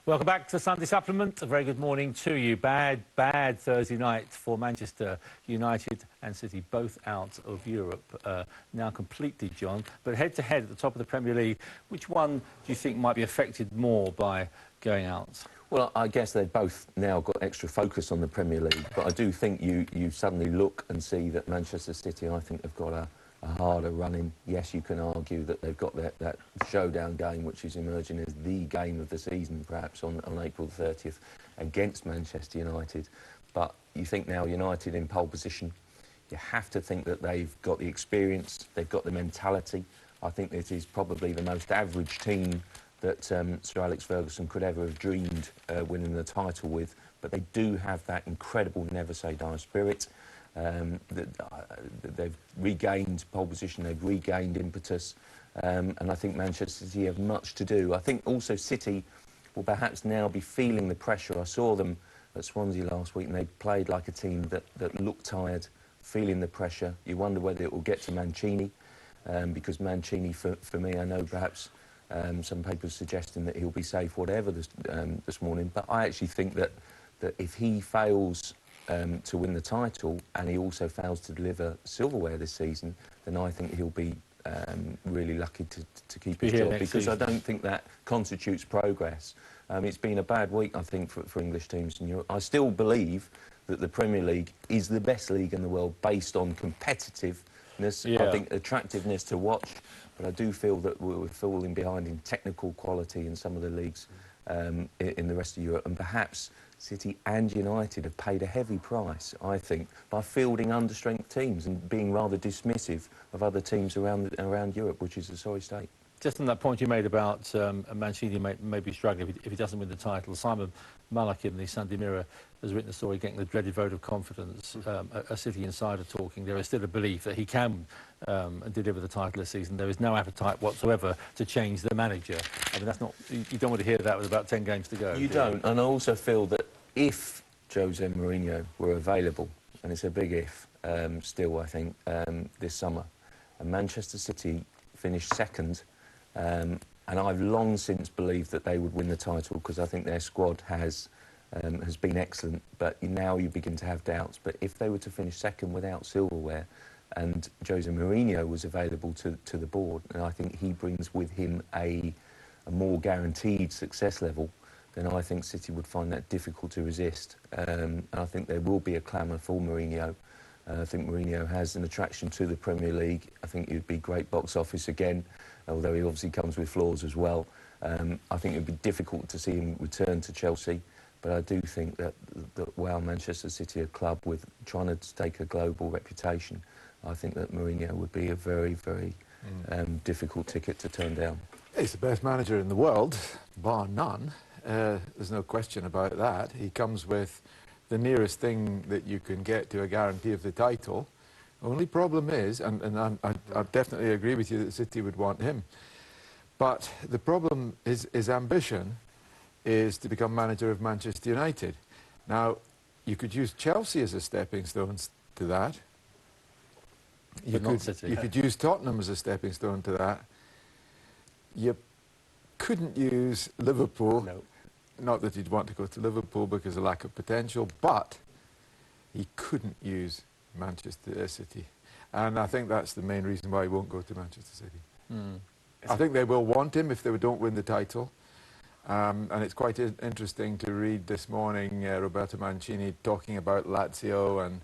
Welcome back to the Sunday Supplement. A very good morning to you. Bad Thursday night for Manchester United and City, both out of Europe, now completely, John. But head-to-head at the top of the Premier League, which one do you think might be affected more by going out? Well, I guess they've both now got extra focus on the Premier League, but I do think you suddenly look and see that Manchester City, I think, have got a harder running. Yes, you can argue that they've got that showdown game, which is emerging as the game of the season, perhaps, on April the 30th against Manchester United. But you think now United in pole position, you have to think that they've got the experience, they've got the mentality. I think this is probably the most average team that Sir Alex Ferguson could ever have dreamed winning the title with. But they do have that incredible never-say-die spirit. They've regained pole position, they've regained impetus, and I think Manchester City have much to do. I think also City will perhaps now be feeling the pressure. I saw them at Swansea last week and they played like a team that looked tired, feeling the pressure. You wonder whether it will get to Mancini, because Mancini, for me, I know perhaps some papers suggesting that he'll be safe whatever this morning, but I actually think that if he fails to win the title and he also fails to deliver silverware this season, then I think he'll be really lucky to keep his job, because I don't think that constitutes progress. It's been a bad week, I think, for English teams in Europe. I still believe that the Premier League is the best league in the world based on competitiveness, I think attractiveness to watch, but I do feel that we're falling behind in technical quality in some of the leagues in the rest of Europe, and perhaps City and United have paid a heavy price, I think, by fielding understrength teams and being rather dismissive of other teams around Europe, which is a sorry state. Just on that point you made about Mancini may be struggling if he doesn't win the title, Simon Malek in the Sunday Mirror has written a story getting the dreaded vote of confidence, a City insider talking. There is still a belief that he can deliver the title this season. There is no appetite whatsoever to change the manager. I mean, that's not, you don't want to hear that with about 10 games to go. You don't, and I also feel that if Jose Mourinho were available, and it's a big if, still, I think, this summer, and Manchester City finished second, and I've long since believed that they would win the title because I think their squad has been excellent, but now you begin to have doubts. But if they were to finish second without silverware and Jose Mourinho was available to the board, and I think he brings with him a more guaranteed success level, then I think City would find that difficult to resist. And I think there will be a clamour for Mourinho. I think Mourinho has an attraction to the Premier League. I think it would be great box office again, although he obviously comes with flaws as well. I think it would be difficult to see him return to Chelsea, but I do think that while Manchester City are a club with trying to stake a global reputation, I think that Mourinho would be a very, very difficult ticket to turn down. He's the best manager in the world, bar none. There's no question about that. He comes with the nearest thing that you can get to a guarantee of the title. Only problem is, and I definitely agree with you that City would want him, but the problem is his ambition is to become manager of Manchester United. Now, you could use Chelsea as a stepping stone to that. You could use Tottenham as a stepping stone to that. You couldn't use Liverpool. No. Not that he'd want to go to Liverpool because of lack of potential, but he couldn't use Manchester City. And I think that's the main reason why he won't go to Manchester City. I think they will want him if they don't win the title. And it's quite interesting to read this morning Roberto Mancini talking about Lazio and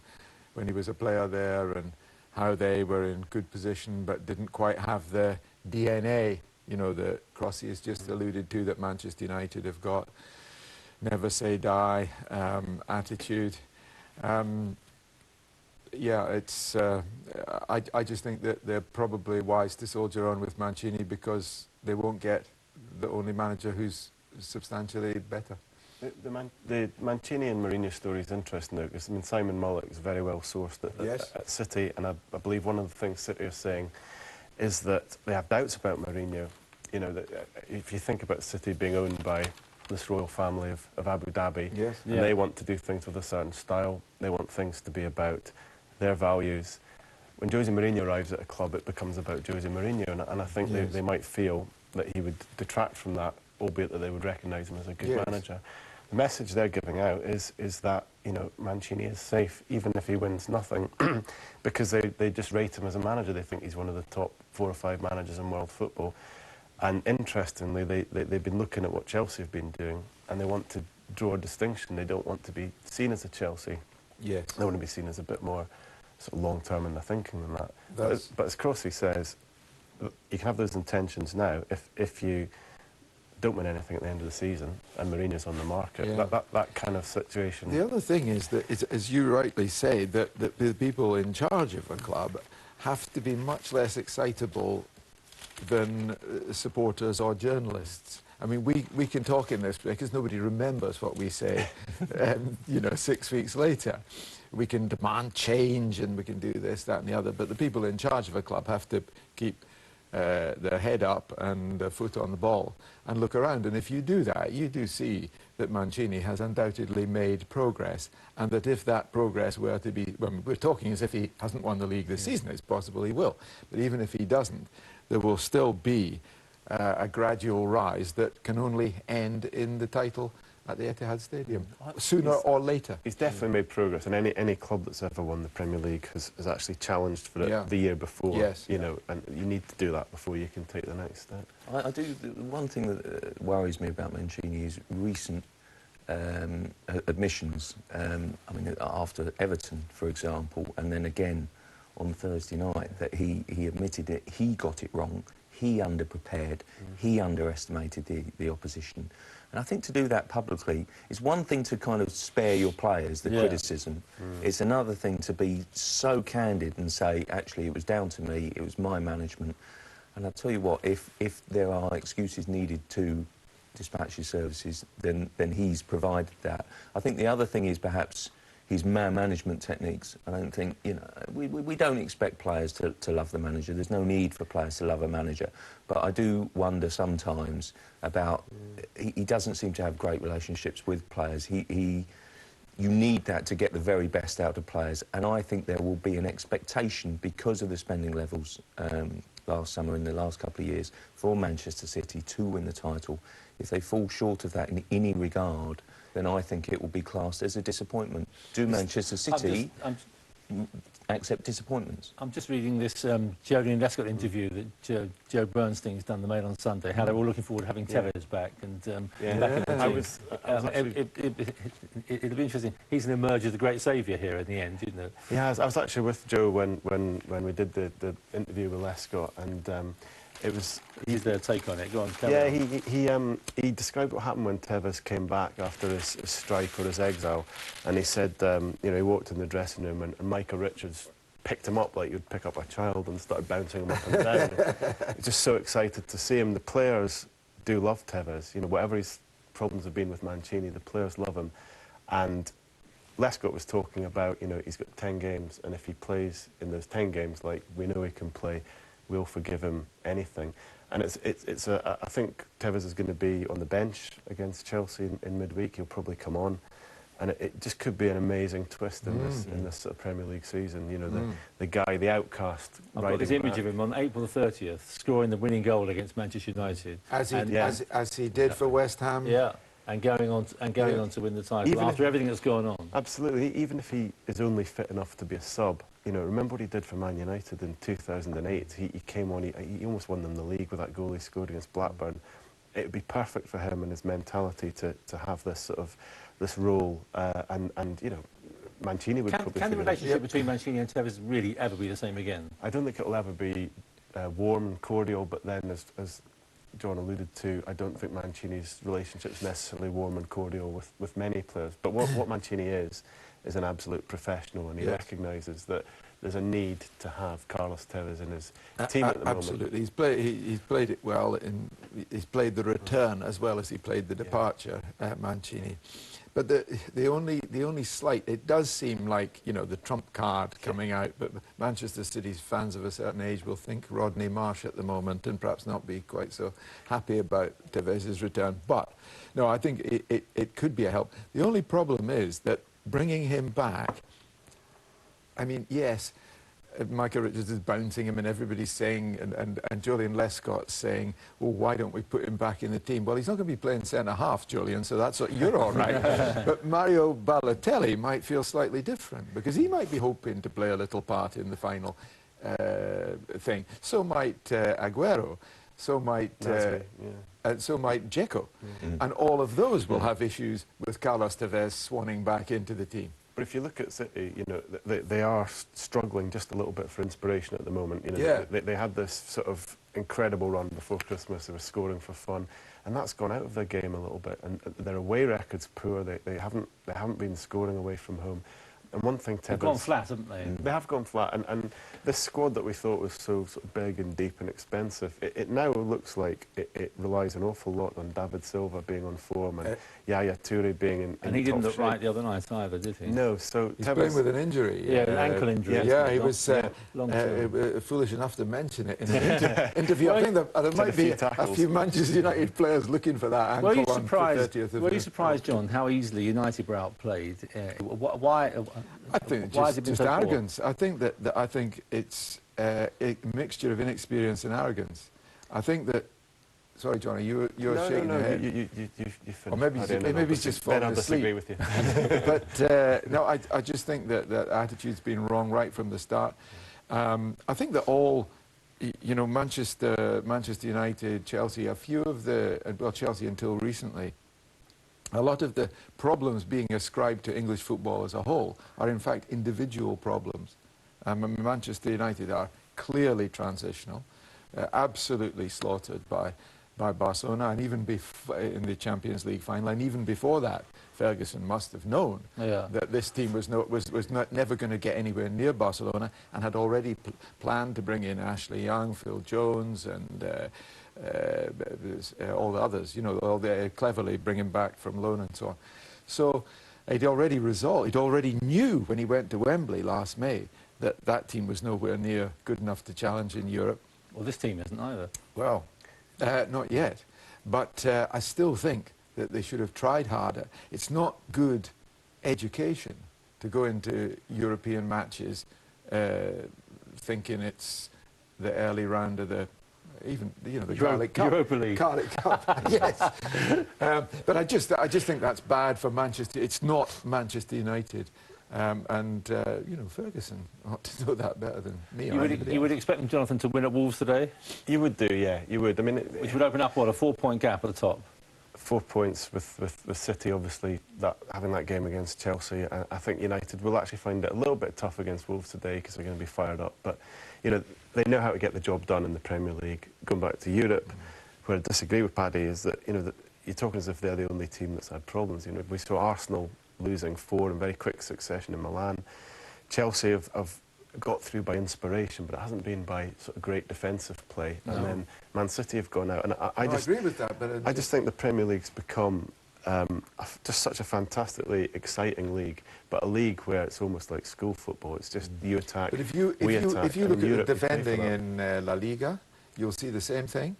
when he was a player there and how they were in good position but didn't quite have the DNA, you know, that Crossi has just alluded to, that Manchester United have got. Never say die attitude. Yeah, it's. I just think that they're probably wise to soldier on with Mancini because they won't get the only manager who's substantially better. The Mancini and Mourinho story is interesting now because, I mean, Simon Mullock is very well sourced at City, and I believe one of the things City are saying is that they have doubts about Mourinho. You know, that if you think about City being owned by this royal family of Abu Dhabi, and they want to do things with a certain style, they want things to be about their values. When Jose Mourinho arrives at a club, it becomes about Jose Mourinho, and I think they might feel that he would detract from that albeit that they would recognise him as a good manager. The message they're giving out is that, you know, Mancini is safe, even if he wins nothing, because they just rate him as a manager. They think he's one of the top 4 or 5 managers in world football. And interestingly, they've been looking at what Chelsea have been doing, and they want to draw a distinction. They don't want to be seen as a Chelsea. Yes. They want to be seen as a bit more sort of long-term in their thinking than that. But as Crossley says, you can have those intentions now if you don't win anything at the end of the season and Mourinho's on the market. Yeah. That kind of situation. The other thing is that, as you rightly say, that the people in charge of a club have to be much less excitable than supporters or journalists. I mean, we can talk in this because nobody remembers what we say, you know, 6 weeks later. We can demand change and we can do this, that and the other, but the people in charge of a club have to keep their head up and their foot on the ball and look around. And if you do that, you do see that Mancini has undoubtedly made progress, and that if that progress were to be, well, we're talking as if he hasn't won the league this season, it's possible he will, but even if he doesn't, there will still be a gradual rise that can only end in the title at the Etihad Stadium, sooner or later. He's definitely made progress, and any club that's ever won the Premier League has actually challenged for it the year before. Yes, you know, and you need to do that before you can take the next step. I do. The one thing that worries me about Mancini is recent admissions. I mean, after Everton, for example, and then again on Thursday night, that he admitted it. He got it wrong. He underprepared. He underestimated the opposition. And I think to do that publicly, it's one thing to kind of spare your players the criticism. It's another thing to be so candid and say, actually, it was down to me, it was my management. And I'll tell you what, if there are excuses needed to dispatch his services, then he's provided that. I think the other thing is perhaps his management techniques. I don't think, you know, we don't expect players to love the manager. There's no need for players to love a manager. But I do wonder sometimes about, he doesn't seem to have great relationships with players. You need that to get the very best out of players. And I think there will be an expectation, because of the spending levels last summer, in the last couple of years, for Manchester City to win the title. If they fall short of that in any regard, then I think it will be classed as a disappointment. Do Manchester City accept disappointments? I'm just reading this Jodie and Lescott interview that Joe Bernstein's done, the Mail on Sunday, how they're all looking forward to having Tevez back. And back in the team. It'll be interesting. He's an emerger, the great saviour here in the end, isn't it? Yeah, I was actually with Joe when we did the interview with Lescott, and it was... He's their take on it. Go on, he described what happened when Tevez came back after his strike or his exile, and he said, you know, he walked in the dressing room and Michael Richards picked him up like you'd pick up a child and started bouncing him up and down. He's just so excited to see him. The players do love Tevez. You know, whatever his problems have been with Mancini, the players love him. And Lescott was talking about, you know, he's got 10 games, and if he plays in those 10 games like we know he can play, we'll forgive him anything. And I think Tevez is going to be on the bench against Chelsea in midweek. He'll probably come on, and it just could be an amazing twist in this sort of Premier League season. You know, the guy, the outcast. I've got this image of him on April the 30th, scoring the winning goal against Manchester United, as he did for West Ham. Yeah. And going on to win the title after everything that's gone on. Absolutely. Even if he is only fit enough to be a sub, you know, remember what he did for Man United in 2008. He came on. He almost won them the league with that goal he scored against Blackburn. It would be perfect for him and his mentality to have this sort of role. And you know, Mancini would probably. Can the relationship between Mancini and Tevez really ever be the same again? I don't think it'll ever be warm and cordial. But then, as John alluded to, I don't think Mancini's relationship is necessarily warm and cordial with many players. But what Mancini is an absolute professional, and he recognises that there's a need to have Carlos Tevez in his team at the moment. Absolutely. He's played it well. He's played the return as well as he played the departure, Mancini. But the only slight, it does seem like, you know, the trump card coming out, but Manchester City's fans of a certain age will think Rodney Marsh at the moment and perhaps not be quite so happy about Tevez's return. But, no, I think it could be a help. The only problem is that bringing him back, I mean, yes, Michael Richards is bouncing him and everybody's saying, and Julian Lescott's saying, well, why don't we put him back in the team? Well, he's not going to be playing centre-half, Julian, so that's what you're all right. But Mario Balotelli might feel slightly different, because he might be hoping to play a little part in the final thing. So might Aguero. So might so might Dzeko. And all of those will have issues with Carlos Tevez swanning back into the team. But if you look at City, you know, they are struggling just a little bit for inspiration at the moment. You know, they had this sort of incredible run before Christmas. They were scoring for fun, and that's gone out of their game a little bit. And their away record's poor. They haven't been scoring away from home. And one thing, they've gone flat, haven't they? They have gone flat, and this squad that we thought was so sort of big and deep and expensive, it now looks like it relies an awful lot on David Silva being on form and Yaya Toure being in and he didn't look shape. right the other night either, did he? No, so he's playing with an injury. Yeah, an ankle injury. Yeah, he was foolish enough to mention it in an interview. I think there might be a few Manchester United players looking for that ankle on the 30th of Were you surprised, John, how easily United were outplayed? Why? I think it's just arrogance. I think that I think it's a mixture of inexperience and arrogance. I think that. Sorry, Johnny, you're shaking your head. You finished. Or maybe he's just falling asleep. Disagree with you. But no, I just think that attitude's been wrong right from the start. I think that all, you know, Manchester United, Chelsea, a few of the, well, Chelsea until recently, a lot of the problems being ascribed to English football as a whole are in fact individual problems. Manchester United are clearly transitional, absolutely slaughtered by Barcelona, and even in the Champions League final, and even before that, Ferguson must have known that this team was never going to get anywhere near Barcelona, and had already planned to bring in Ashley Young, Phil Jones, and all the others, you know, all the cleverly bring him back from loan and so on. So he'd already knew when he went to Wembley last May that that team was nowhere near good enough to challenge in Europe. Well, this team isn't either. Well, not yet. But I still think that they should have tried harder. It's not good education to go into European matches thinking it's the early round of the the Garlic Cup. Europa League. Garlic Cup, yes. But I just think that's bad for Manchester. It's not Manchester United. You know, Ferguson ought to know that better than me. You would expect them, Jonathan, to win at Wolves today? You would do, yeah, you would. I mean, which would open up, what, a 4-point gap at the top? 4 points with City, obviously, having that game against Chelsea. I think United will actually find it a little bit tough against Wolves today because they're going to be fired up. But, you know, they know how to get the job done in the Premier League. Going back to Europe, where I disagree with Paddy is that, you know, you're talking as if they're the only team that's had problems. You know, we saw Arsenal losing 4 in very quick succession in Milan. Chelsea have got through by inspiration, but it hasn't been by sort of great defensive play. No. And then Man City have gone out. And I agree with that, but I just think the Premier League's become just such a fantastically exciting league, but a league where it's almost like school football. It's just you attack, but if you look at the defending in La Liga, you'll see the same thing.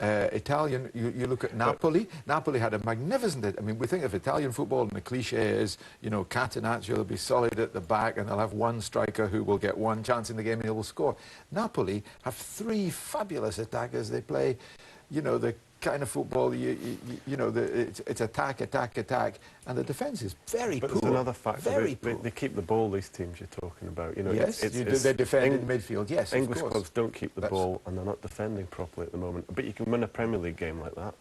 Italian, you look at Napoli. Napoli had a magnificent. I mean, we think of Italian football, and the cliche is, you know, Catenaccio will be solid at the back, and they'll have one striker who will get one chance in the game and he will score. Napoli have 3 fabulous attackers. They play, you know, the kind of football, you know, it's attack, attack, attack, and the defence is very poor. But there's another factor. Very poor. They keep the ball, these teams you're talking about. You know, yes, they defend in midfield, yes, English clubs don't keep the ball, and they're not defending properly at the moment. But you can win a Premier League game like that.